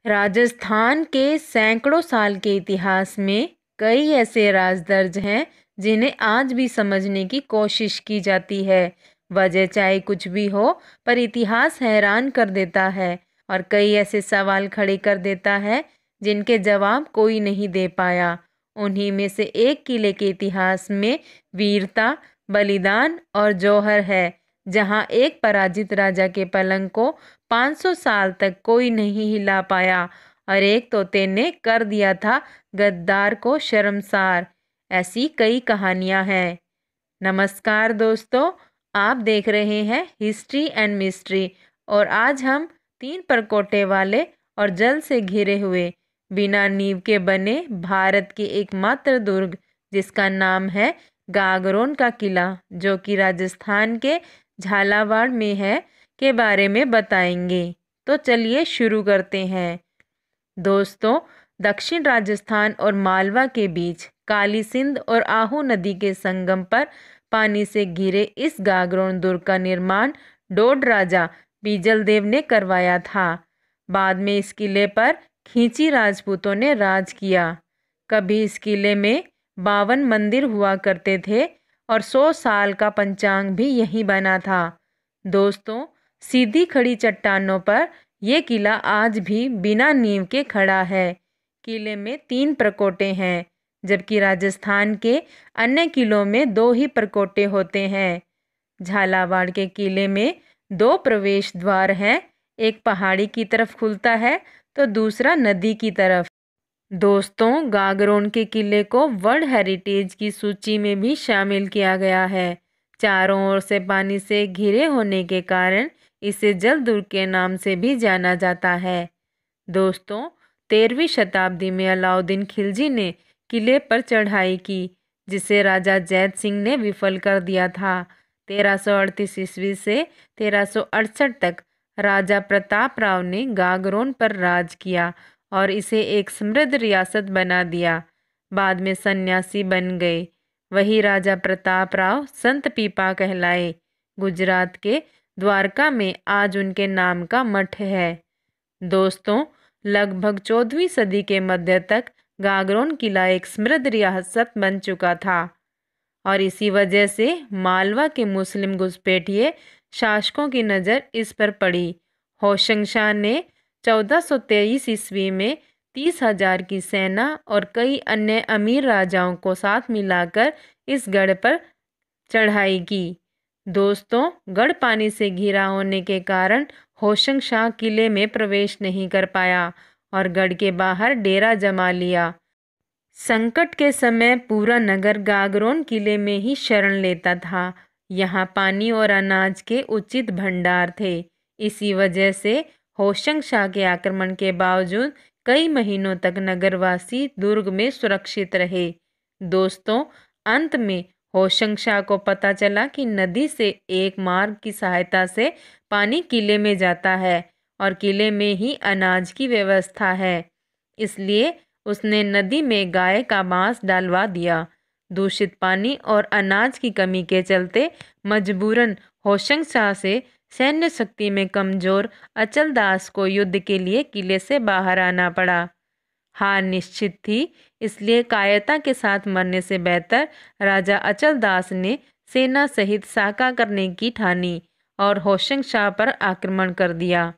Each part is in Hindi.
राजस्थान के सैकड़ों साल के इतिहास में कई ऐसे राज दर्ज हैं जिन्हें आज भी समझने की कोशिश की जाती है। वजह चाहे कुछ भी हो, पर इतिहास हैरान कर देता है और कई ऐसे सवाल खड़े कर देता है जिनके जवाब कोई नहीं दे पाया। उन्हीं में से एक किले के इतिहास में वीरता, बलिदान और जौहर है, जहां एक पराजित राजा के पलंग को 500 साल तक कोई नहीं हिला पाया और एक तोते ने कर दिया था गद्दार को शर्मसार। ऐसी कई कहानियां हैं। नमस्कार दोस्तों, आप देख रहे हैं हिस्ट्री एंड मिस्ट्री और आज हम 3 परकोटे वाले और जल से घिरे हुए बिना नींव के बने भारत के एकमात्र दुर्ग, जिसका नाम है गागरोन का किला, जो कि राजस्थान के झालावाड़ में है, के बारे में बताएंगे। तो चलिए शुरू करते हैं। दोस्तों, दक्षिण राजस्थान और मालवा के बीच काली सिंध और आहू नदी के संगम पर पानी से घिरे इस गागरोन दुर्ग का निर्माण डोड राजा बीजल देव ने करवाया था। बाद में इस किले पर खींची राजपूतों ने राज किया। कभी इस किले में 52 मंदिर हुआ करते थे और 100 साल का पंचांग भी यहीं बना था। दोस्तों, सीधी खड़ी चट्टानों पर यह किला आज भी बिना नींव के खड़ा है। किले में 3 प्रकोटे हैं, जबकि राजस्थान के अन्य किलों में 2 ही प्रकोटे होते हैं। झालावाड़ के किले में 2 प्रवेश द्वार हैं, एक पहाड़ी की तरफ खुलता है तो दूसरा नदी की तरफ। दोस्तों, गागरोन के किले को वर्ल्ड हेरिटेज की सूची में भी शामिल किया गया है। चारों ओर से पानी से घिरे होने के कारण इसे जल दुर्ग के नाम से भी जाना जाता है। दोस्तों, 13वीं शताब्दी में अलाउद्दीन खिलजी ने किले पर चढ़ाई की, जिसे राजा जैत सिंह ने विफल कर दिया था। 1338 ईस्वी से 1368 तक राजा प्रताप राव ने गागरोन पर राज किया और इसे एक समृद्ध रियासत बना दिया। बाद में सन्यासी बन गए। वही राजा प्रताप राव संत पीपा कहलाए। गुजरात के द्वारका में आज उनके नाम का मठ है। दोस्तों, लगभग 14वीं सदी के मध्य तक गागरोन किला एक समृद्ध रियासत बन चुका था और इसी वजह से मालवा के मुस्लिम घुसपैठिए शासकों की नज़र इस पर पड़ी। होशंग शाह ने 1423 ईस्वी में 30,000 की सेना और कई अन्य अमीर राजाओं को साथ मिलाकर इस गढ़ पर चढ़ाई की। दोस्तों, गढ़ पानी से घिरा होने के कारण होशंग शाह किले में प्रवेश नहीं कर पाया और गढ़ के बाहर डेरा जमा लिया। संकट के समय पूरा नगर गागरोन किले में ही शरण लेता था। यहाँ पानी और अनाज के उचित भंडार थे। इसी वजह से होशंग शाह के आक्रमण के बावजूद कई महीनों तक नगरवासी दुर्ग में सुरक्षित रहे। दोस्तों, अंत में होशंग शाह को पता चला कि नदी से एक मार्ग की सहायता से पानी किले में जाता है और किले में ही अनाज की व्यवस्था है। इसलिए उसने नदी में गाय का मांस डालवा दिया। दूषित पानी और अनाज की कमी के चलते मजबूरन होशंग शाह से सैन्य शक्ति में कमजोर अचल दास को युद्ध के लिए किले से बाहर आना पड़ा। हार निश्चित थी, इसलिए कायरता के साथ मरने से बेहतर राजा अचल दास ने सेना सहित साका करने की ठानी और होशंग शाह पर आक्रमण कर दिया।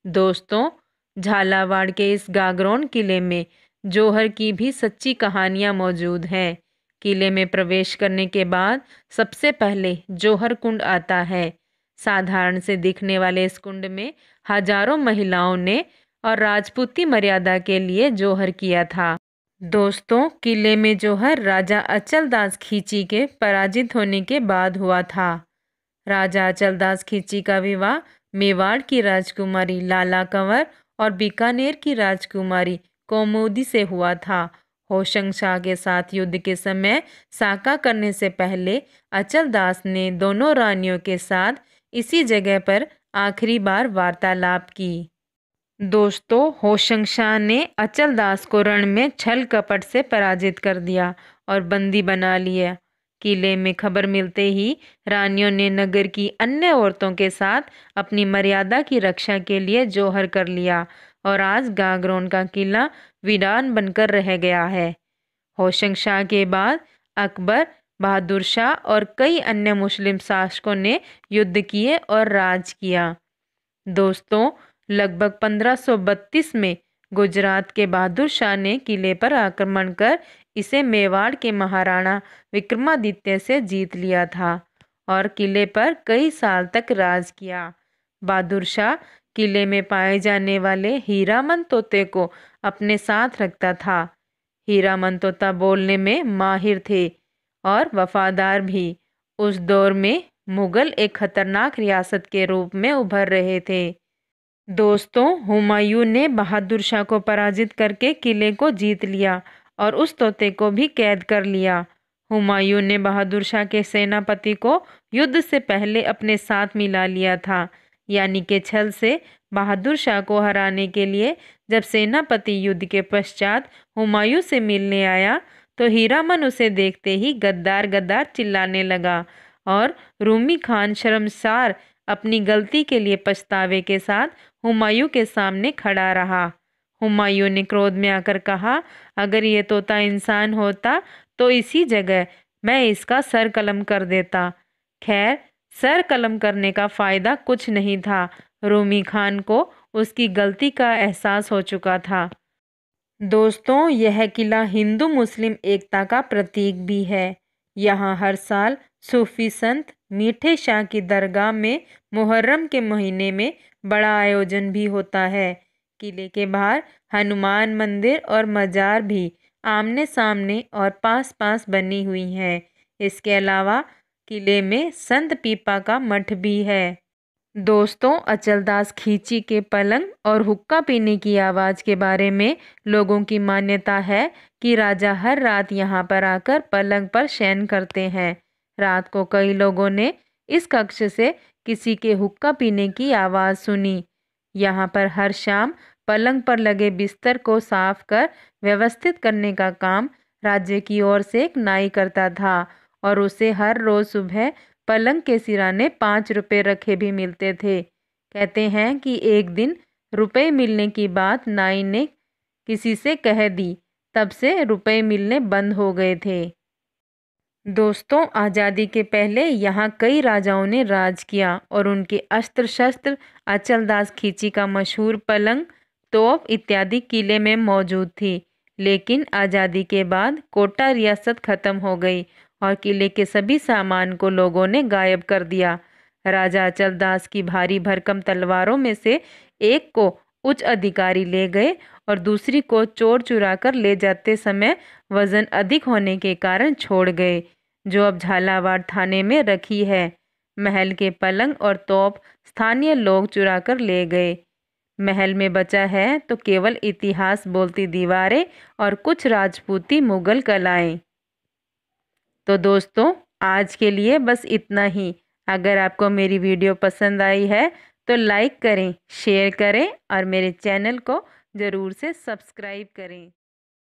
दोस्तों, झालावाड़ के इस गागरोन किले में जौहर की भी सच्ची कहानियां मौजूद हैं। किले में प्रवेश करने के बाद सबसे पहले जौहर कुंड आता है। साधारण से दिखने वाले इस कुंड में हजारों महिलाओं ने और राजपूती मर्यादा के लिए जौहर किया था। दोस्तों, किले में जौहर राजा अचल दास खींची के पराजित होने के बाद हुआ था। राजा अचल दास खींची का विवाह मेवाड़ की राजकुमारी लाला कंवर और बीकानेर की राजकुमारी कौमुदी से हुआ था। होशंग शाह के साथ युद्ध के समय साका करने से पहले अचल दास ने दोनों रानियों के साथ इसी जगह पर आखिरी बार वार्तालाप की। दोस्तों, होशंग शाह ने अचल दास को रण में छल कपट से पराजित कर दिया और बंदी बना लिया। किले में खबर मिलते ही रानियों ने नगर की अन्य औरतों के साथ अपनी मर्यादा की रक्षा के लिए जौहर कर लिया और आज गागरोन का किला वीरान बनकर रह गया है। होशंग शाह के बाद अकबर, बहादुर शाह और कई अन्य मुस्लिम शासकों ने युद्ध किए और राज किया। दोस्तों, लगभग 1532 में गुजरात के बहादुर शाह ने किले पर आक्रमण कर इसे मेवाड़ के महाराणा विक्रमादित्य से जीत लिया था और किले पर कई साल तक राज किया। बहादुर शाह किले में पाए जाने वाले हीरामन तोते को अपने साथ रखता था। हीरामन तोता बोलने में माहिर थे और वफादार भी। उस दौर में मुगल एक खतरनाक रियासत के रूप में उभर रहे थे। दोस्तों, हुमायूं ने बहादुर शाह को पराजित करके किले को जीत लिया और उस तोते को भी कैद कर लिया। हुमायूं ने बहादुर शाह के सेनापति को युद्ध से पहले अपने साथ मिला लिया था, यानी कि छल से बहादुर शाह को हराने के लिए जब सेनापति युद्ध के पश्चात हुमायूं से मिलने आया तो हीरामन उसे देखते ही गद्दार गद्दार चिल्लाने लगा और रूमी खान शर्मसार अपनी गलती के लिए पछतावे के साथ हुमायूं के सामने खड़ा रहा। हुमायूं ने क्रोध में आकर कहा, अगर ये तोता इंसान होता तो इसी जगह मैं इसका सर कलम कर देता। खैर, सर कलम करने का फायदा कुछ नहीं था। रूमी खान को उसकी गलती का एहसास हो चुका था। दोस्तों, यह किला हिंदू मुस्लिम एकता का प्रतीक भी है। यहाँ हर साल सूफी संत मीठे शाह की दरगाह में मुहर्रम के महीने में बड़ा आयोजन भी होता है। किले के बाहर हनुमान मंदिर और मजार भी आमने सामने और पास पास बनी हुई हैं। इसके अलावा किले में संत पीपा का मठ भी है। दोस्तों, अचलदास खींची के पलंग और हुक्का पीने की आवाज़ के बारे में लोगों की मान्यता है कि राजा हर रात यहाँ पर आकर पलंग पर शयन करते हैं। रात को कई लोगों ने इस कक्ष से किसी के हुक्का पीने की आवाज़ सुनी। यहाँ पर हर शाम पलंग पर लगे बिस्तर को साफ कर व्यवस्थित करने का काम राज्य की ओर से एक नाई करता था और उसे हर रोज़ सुबह पलंग के सिराने 5 रुपये रखे भी मिलते थे। कहते हैं कि एक दिन रुपए मिलने की बात नाई ने किसी से कह दी, तब से रुपए मिलने बंद हो गए थे। दोस्तों, आज़ादी के पहले यहाँ कई राजाओं ने राज किया और उनके अस्त्र शस्त्र अचलदास खींची का मशहूर पलंग, तोप इत्यादि किले में मौजूद थी। लेकिन आज़ादी के बाद कोटा रियासत खत्म हो गई और किले के सभी सामान को लोगों ने गायब कर दिया। राजा अचलदास की भारी भरकम तलवारों में से एक को उच्च अधिकारी ले गए और दूसरी को चोर चुरा कर ले जाते समय वजन अधिक होने के कारण छोड़ गए, जो अब झालावाड़ थाने में रखी है। महल के पलंग और तोप स्थानीय लोग चुरा कर ले गए। महल में बचा है तो केवल इतिहास बोलती दीवारें और कुछ राजपूती मुगल कलाएं। तो दोस्तों, आज के लिए बस इतना ही। अगर आपको मेरी वीडियो पसंद आई है तो लाइक करें, शेयर करें और मेरे चैनल को ज़रूर से सब्सक्राइब करें।